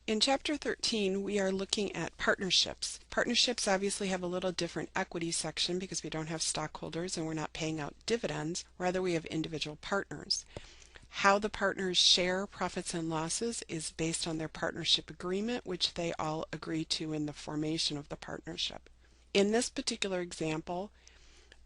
In Chapter 13, we are looking at partnerships. Partnerships obviously have a little different equity section because we don't have stockholders and we're not paying out dividends. Rather, we have individual partners. How the partners share profits and losses is based on their partnership agreement, which they all agree to in the formation of the partnership. In this particular example,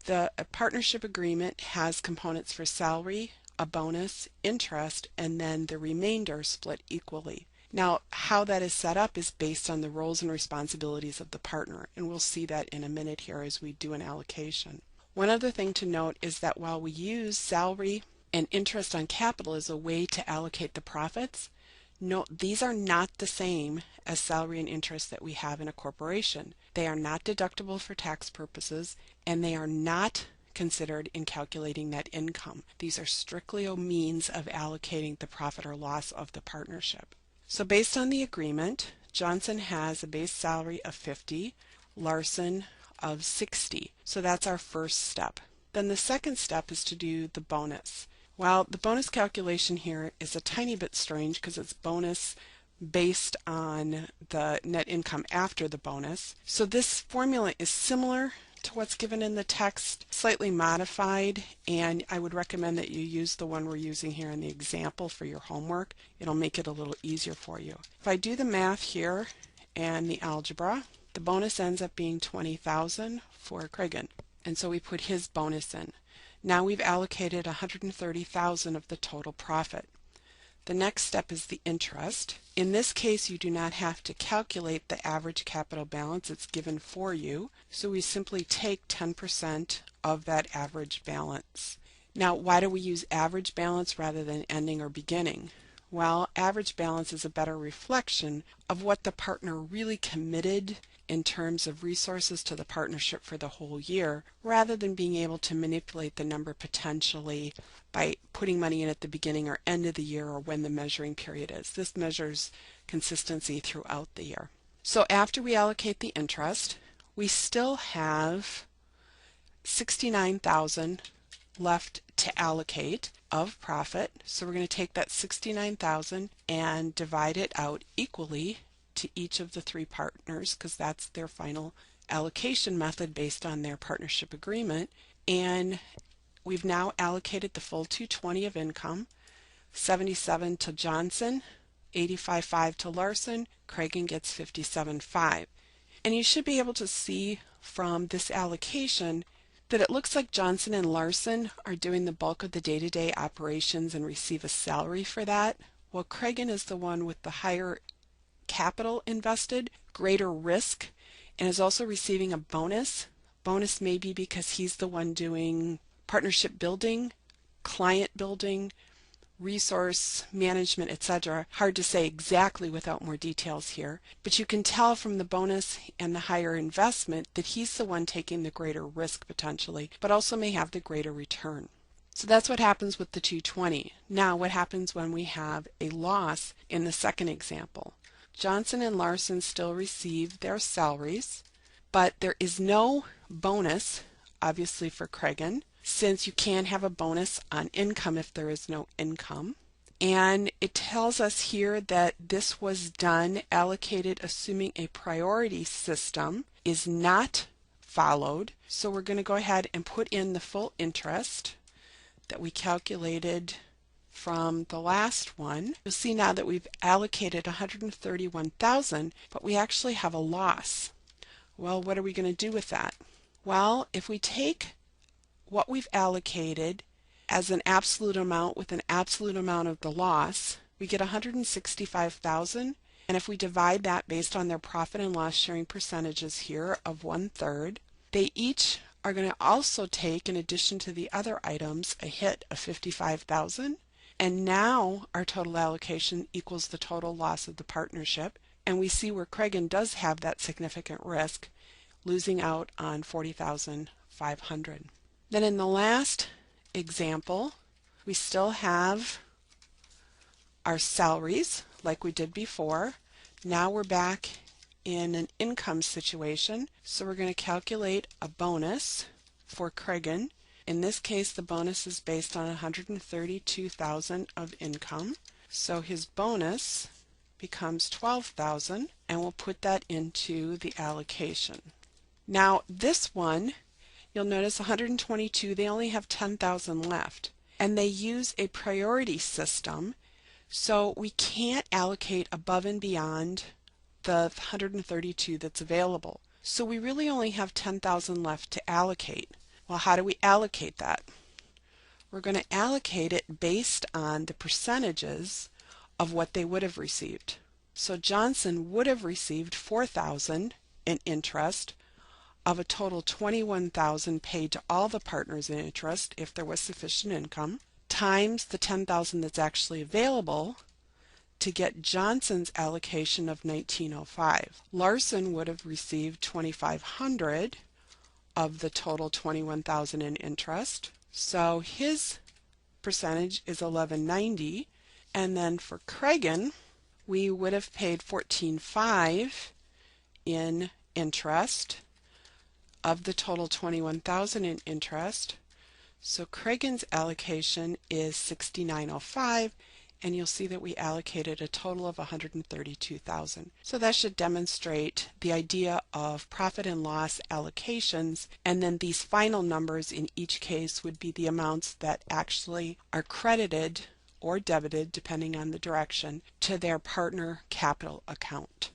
the partnership agreement has components for salary, a bonus, interest, and then the remainder split equally. Now, how that is set up is based on the roles and responsibilities of the partner, and we'll see that in a minute here as we do an allocation. One other thing to note is that while we use salary and interest on capital as a way to allocate the profits, note these are not the same as salary and interest that we have in a corporation. They are not deductible for tax purposes, and they are not considered in calculating net income. These are strictly a means of allocating the profit or loss of the partnership. So based on the agreement, Johnson has a base salary of 50, Larson of 60. So that's our first step. Then the second step is to do the bonus. Well, the bonus calculation here is a tiny bit strange because it's bonus based on the net income after the bonus. So this formula is similar to what's given in the text, slightly modified, and I would recommend that you use the one we're using here in the example for your homework. It'll make it a little easier for you. If I do the math here and the algebra, the bonus ends up being 20,000 for Craigan, and so we put his bonus in. Now we've allocated 130,000 of the total profit. The next step is the interest. In this case, you do not have to calculate the average capital balance. It's given for you. So we simply take 10% of that average balance. Now, why do we use average balance rather than ending or beginning? Well, average balance is a better reflection of what the partner really committed in terms of resources to the partnership for the whole year, rather than being able to manipulate the number potentially by putting money in at the beginning or end of the year or when the measuring period is. This measures consistency throughout the year. So after we allocate the interest, we still have 69,000 left to allocate of profit. So we're going to take that 69,000 and divide it out equally to each of the three partners because that's their final allocation method based on their partnership agreement. And we've now allocated the full 220 of income, 77 to Johnson, 85.5 to Larson. Craigan gets 57.5. And you should be able to see from this allocation that it looks like Johnson and Larson are doing the bulk of the day-to-day operations and receive a salary for that, while Craigan is the one with the higher capital invested, greater risk, and is also receiving a bonus. Bonus may be because he's the one doing partnership building, client building, resource management, etc. Hard to say exactly without more details here, but you can tell from the bonus and the higher investment that he's the one taking the greater risk potentially, but also may have the greater return. So that's what happens with the 220. Now what happens when we have a loss in the second example? Johnson and Larson still receive their salaries, but there is no bonus, obviously, for Craigan, since you can't have a bonus on income if there is no income. And it tells us here that this was done, allocated, assuming a priority system is not followed. So we're going to go ahead and put in the full interest that we calculated from the last one. You'll see now that we've allocated 131,000, but we actually have a loss. Well, what are we going to do with that? Well, if we take what we've allocated as an absolute amount with an absolute amount of the loss, we get 165,000, and if we divide that based on their profit and loss sharing percentages here of 1/3, they each are going to also take, in addition to the other items, a hit of 55,000. And now our total allocation equals the total loss of the partnership. And we see where Craigan does have that significant risk, losing out on 40,500. Then in the last example, we still have our salaries like we did before. Now we're back in an income situation. So we're going to calculate a bonus for Craigan. In this case, the bonus is based on 132,000 of income. So his bonus, becomes 12,000, and we'll put that into the allocation. Now this one, you'll notice 122, they only have 10,000 left, and they use a priority system, so we can't allocate above and beyond the 132 that's available. So we really only have 10,000 left to allocate. Well, how do we allocate that? We're going to allocate it based on the percentages of what they would have received. So Johnson would have received 4,000 in interest of a total 21,000 paid to all the partners in interest if there was sufficient income, times the 10,000 that's actually available to get Johnson's allocation of 1905. Larson would have received 2,500 of the total 21,000 in interest, so his percentage is 1190. And then for Cragen, we would have paid 14,500 in interest of the total 21,000 in interest. So Cragen's allocation is 6,905, and you'll see that we allocated a total of 132,000. So that should demonstrate the idea of profit and loss allocations, and then these final numbers in each case would be the amounts that actually are credited or debited, depending on the direction, to their partner capital account.